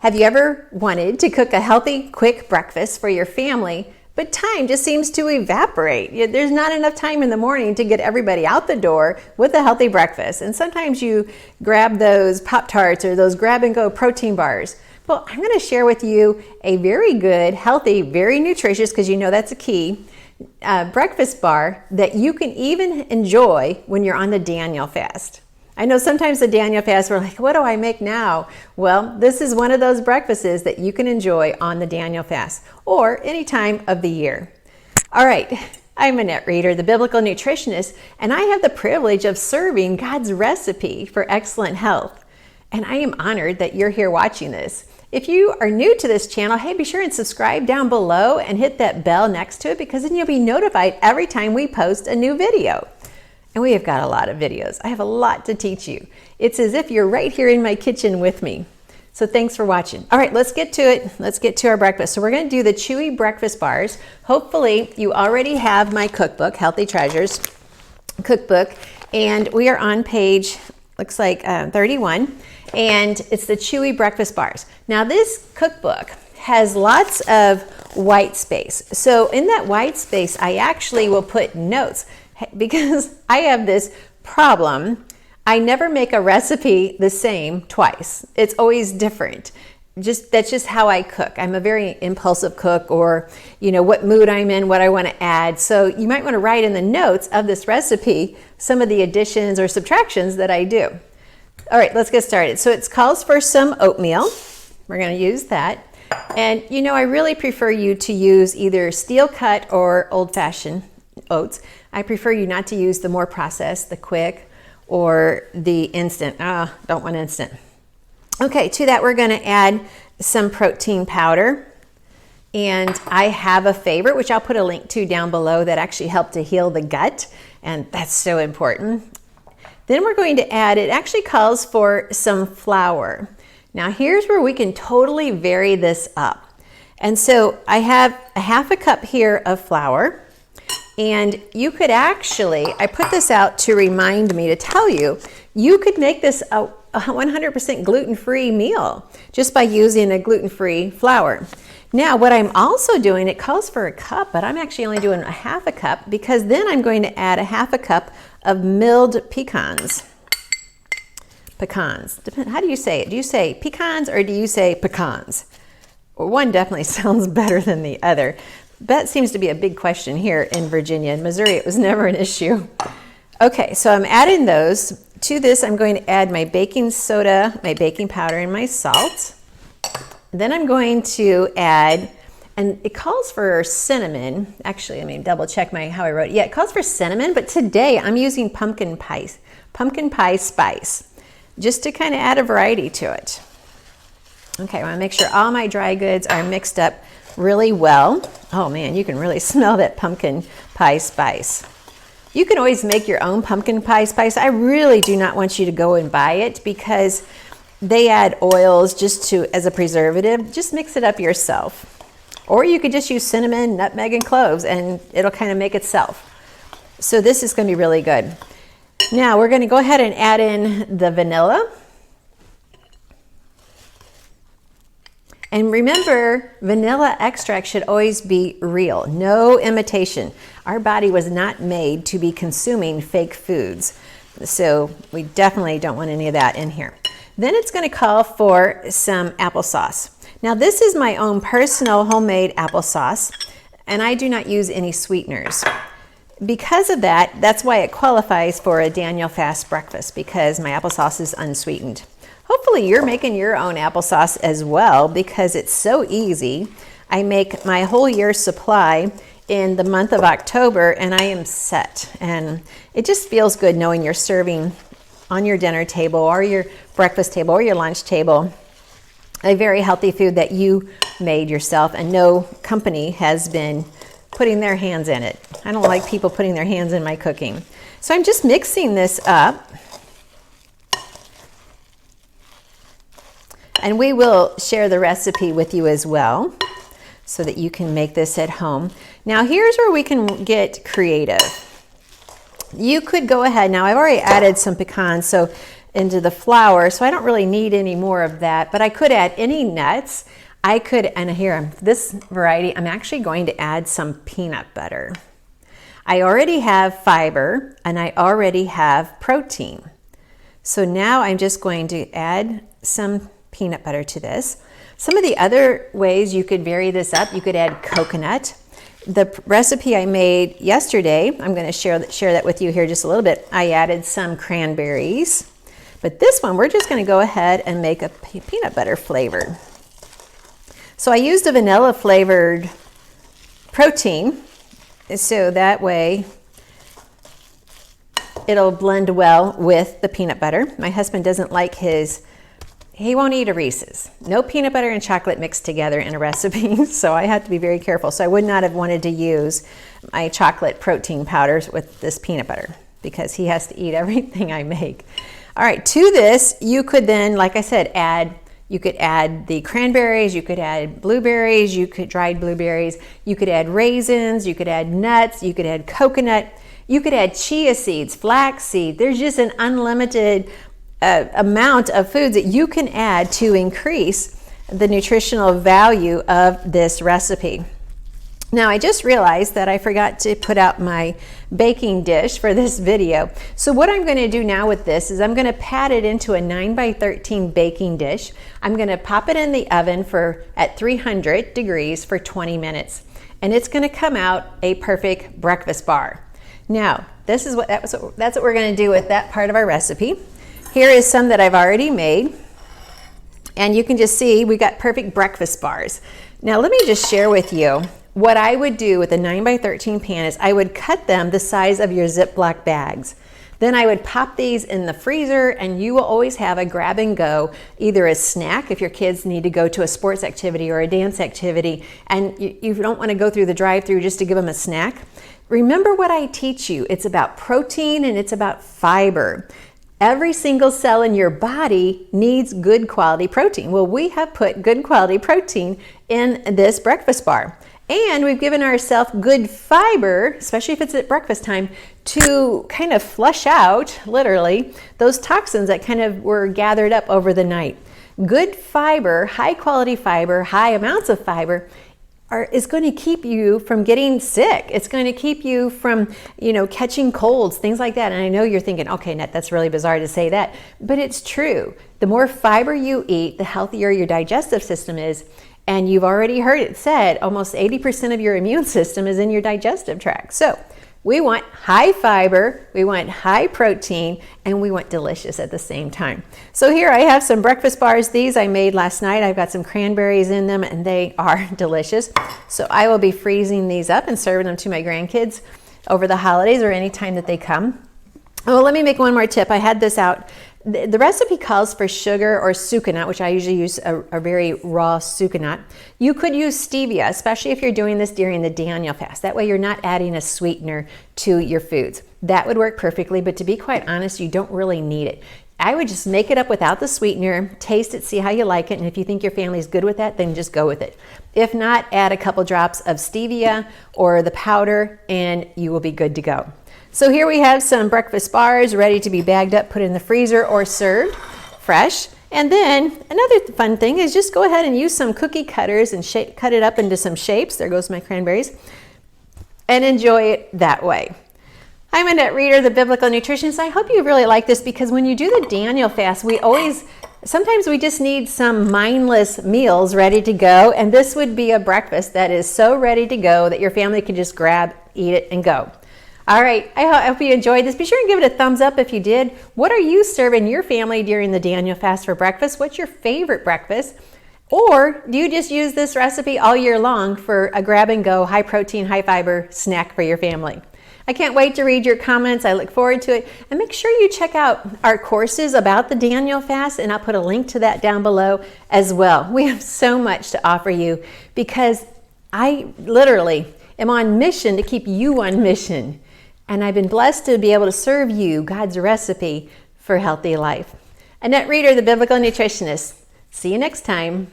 Have you ever wanted to cook a healthy, quick breakfast for your family, but time just seems to evaporate? There's not enough time in the morning to get everybody out the door with a healthy breakfast. And sometimes you grab those Pop-Tarts or those grab-and-go protein bars. Well, I'm going to share with you a very good, healthy, very nutritious, because you know that's a key, breakfast bar that you can even enjoy when you're on the Daniel fast. I know sometimes the Daniel fast, we're like, what do I make now? Well, this is one of those breakfasts that you can enjoy on the Daniel fast or any time of the year. All right, I'm Annette Reeder, the biblical nutritionist, and I have the privilege of serving God's recipe for excellent health. And I am honored that you're here watching this. If you are new to this channel, hey, be sure and subscribe down below and hit that bell next to it, because then you'll be notified every time we post a new video. And we have got a lot of videos. I have a lot to teach you. It's as if you're right here in my kitchen with me. So thanks for watching. All right, let's get to it. Let's get to our breakfast. So we're going to do the chewy breakfast bars. Hopefully you already have my cookbook, Healthy Treasures cookbook, and we are on page, looks like 31, and it's the chewy breakfast bars. Now this cookbook has lots of white space. So in that white space, I actually will put notes, because I have this problem. I never make a recipe the same twice. It's always different. That's just how I cook. I'm a very impulsive cook, or what mood I'm in, what I want to add. So you might want to write in the notes of this recipe some of the additions or subtractions that I do. All right, let's get started. So it calls for some oatmeal. We're going to use that. And I really prefer you to use either steel cut or old-fashioned oats. I prefer you not to use the more processed, the quick, or the instant. Don't want instant. Okay, to that we're going to add some protein powder. And I have a favorite, which I'll put a link to down below, that actually helped to heal the gut. And that's so important. Then we're going to add, it actually calls for some flour. Now here's where we can totally vary this up. And so I have a half a cup here of flour. And you could actually, I put this out to remind me to tell you, you could make this a 100% gluten-free meal just by using a gluten-free flour. Now, what I'm also doing, it calls for a cup, but I'm actually only doing a half a cup, because then I'm going to add a half a cup of milled pecans. Pecans. How do you say it? Do you say pecans or do you say pecans? Well, one definitely sounds better than the other. That seems to be a big question here in Virginia. In Missouri, it was never an issue. Okay, so I'm adding those. To this, I'm going to add my baking soda, my baking powder, and my salt. Then I'm going to add, and it calls for cinnamon. Actually, let me double check how I wrote it. Yeah, it calls for cinnamon, but today I'm using pumpkin pie spice, just to kind of add a variety to it. Okay, I want to make sure all my dry goods are mixed up really well. Oh man, you can really smell that pumpkin pie spice. You can always make your own pumpkin pie spice. I really do not want you to go and buy it, because they add oils just as a preservative. Just mix it up yourself. Or you could just use cinnamon, nutmeg, and cloves, and it'll kind of make itself. So this is going to be really good. Now we're going to go ahead and add in the vanilla. And remember, vanilla extract should always be real, no imitation. Our body was not made to be consuming fake foods. So we definitely don't want any of that in here. Then it's going to call for some applesauce. Now this is my own personal homemade applesauce, and I do not use any sweeteners. Because of that, that's why it qualifies for a Daniel fast breakfast, because my applesauce is unsweetened. Hopefully you're making your own applesauce as well, because it's so easy. I make my whole year's supply in the month of October, and I am set. And it just feels good knowing you're serving on your dinner table or your breakfast table or your lunch table a very healthy food that you made yourself, and no company has been putting their hands in it. I don't like people putting their hands in my cooking. So I'm just mixing this up. And we will share the recipe with you as well, so that you can make this at home. Now here's where we can get creative. You could go ahead, now I've already added some pecans, so into the flour, so I don't really need any more of that, but I could add any nuts. I could, and here, this variety, I'm actually going to add some peanut butter. I already have fiber and I already have protein. So now I'm just going to add some peanut butter to this. Some of the other ways you could vary this up, you could add coconut. The recipe I made yesterday, I'm going to share that with you here just a little bit. I added some cranberries, but this one we're just going to go ahead and make a peanut butter flavor. So I used a vanilla flavored protein, so that way it'll blend well with the peanut butter. My husband doesn't like he won't eat a Reese's. No peanut butter and chocolate mixed together in a recipe, so I had to be very careful. So I would not have wanted to use my chocolate protein powders with this peanut butter because he has to eat everything I make. All right, to this, you could then, like I said, you could add the cranberries, you could add blueberries, you could dried blueberries, you could add raisins, you could add nuts, you could add coconut, you could add chia seeds, flax seed. There's just an unlimited amount of foods that you can add to increase the nutritional value of this recipe. Now I just realized that I forgot to put out my baking dish for this video. So what I'm going to do now with this is I'm going to pat it into a 9x13 baking dish. I'm going to pop it in the oven at 300 degrees for 20 minutes. And it's going to come out a perfect breakfast bar. Now, that's what we're going to do with that part of our recipe. Here is some that I've already made. And you can just see we got perfect breakfast bars. Now let me just share with you what I would do with a 9x13 pan is I would cut them the size of your Ziploc bags. Then I would pop these in the freezer and you will always have a grab and go, either a snack if your kids need to go to a sports activity or a dance activity and you don't want to go through the drive-through just to give them a snack. Remember what I teach you. It's about protein and it's about fiber. Every single cell in your body needs good quality protein. Well, we have put good quality protein in this breakfast bar. And we've given ourselves good fiber, especially if it's at breakfast time, to kind of flush out, literally, those toxins that kind of were gathered up over the night. Good fiber, high quality fiber, high amounts of fiber is going to keep you from getting sick. It's going to keep you from, catching colds, things like that. And I know you're thinking, okay, Net, that's really bizarre to say that, but it's true. The more fiber you eat, the healthier your digestive system is. And you've already heard it said, almost 80% of your immune system is in your digestive tract. So we want high fiber, we want high protein, and we want delicious at the same time. So here I have some breakfast bars. These I made last night. I've got some cranberries in them and they are delicious. So I will be freezing these up and serving them to my grandkids over the holidays or any time that they come. Oh, let me make one more tip. I had this out. The recipe calls for sugar or sucanut, which I usually use a very raw sucanut. You could use stevia, especially if you're doing this during the Daniel fast. That way you're not adding a sweetener to your foods. That would work perfectly, but to be quite honest, you don't really need it. I would just make it up without the sweetener, taste it, see how you like it, and if you think your family's good with that, then just go with it. If not, add a couple drops of stevia or the powder and you will be good to go. So here we have some breakfast bars ready to be bagged up, put in the freezer, or served fresh. And then another fun thing is just go ahead and use some cookie cutters and cut it up into some shapes. There goes my cranberries. And enjoy it that way. I'm Annette Reeder, the Biblical Nutritionist. I hope you really like this because when you do the Daniel fast, sometimes we just need some mindless meals ready to go. And this would be a breakfast that is so ready to go that your family can just grab, eat it, and go. All right, I hope you enjoyed this. Be sure and give it a thumbs up if you did. What are you serving your family during the Daniel fast for breakfast? What's your favorite breakfast? Or do you just use this recipe all year long for a grab and go, high protein, high fiber snack for your family? I can't wait to read your comments. I look forward to it. And make sure you check out our courses about the Daniel fast, and I'll put a link to that down below as well. We have so much to offer you because I literally am on mission to keep you on mission. And I've been blessed to be able to serve you God's recipe for healthy life. Annette Reeder, the Biblical Nutritionist. See you next time.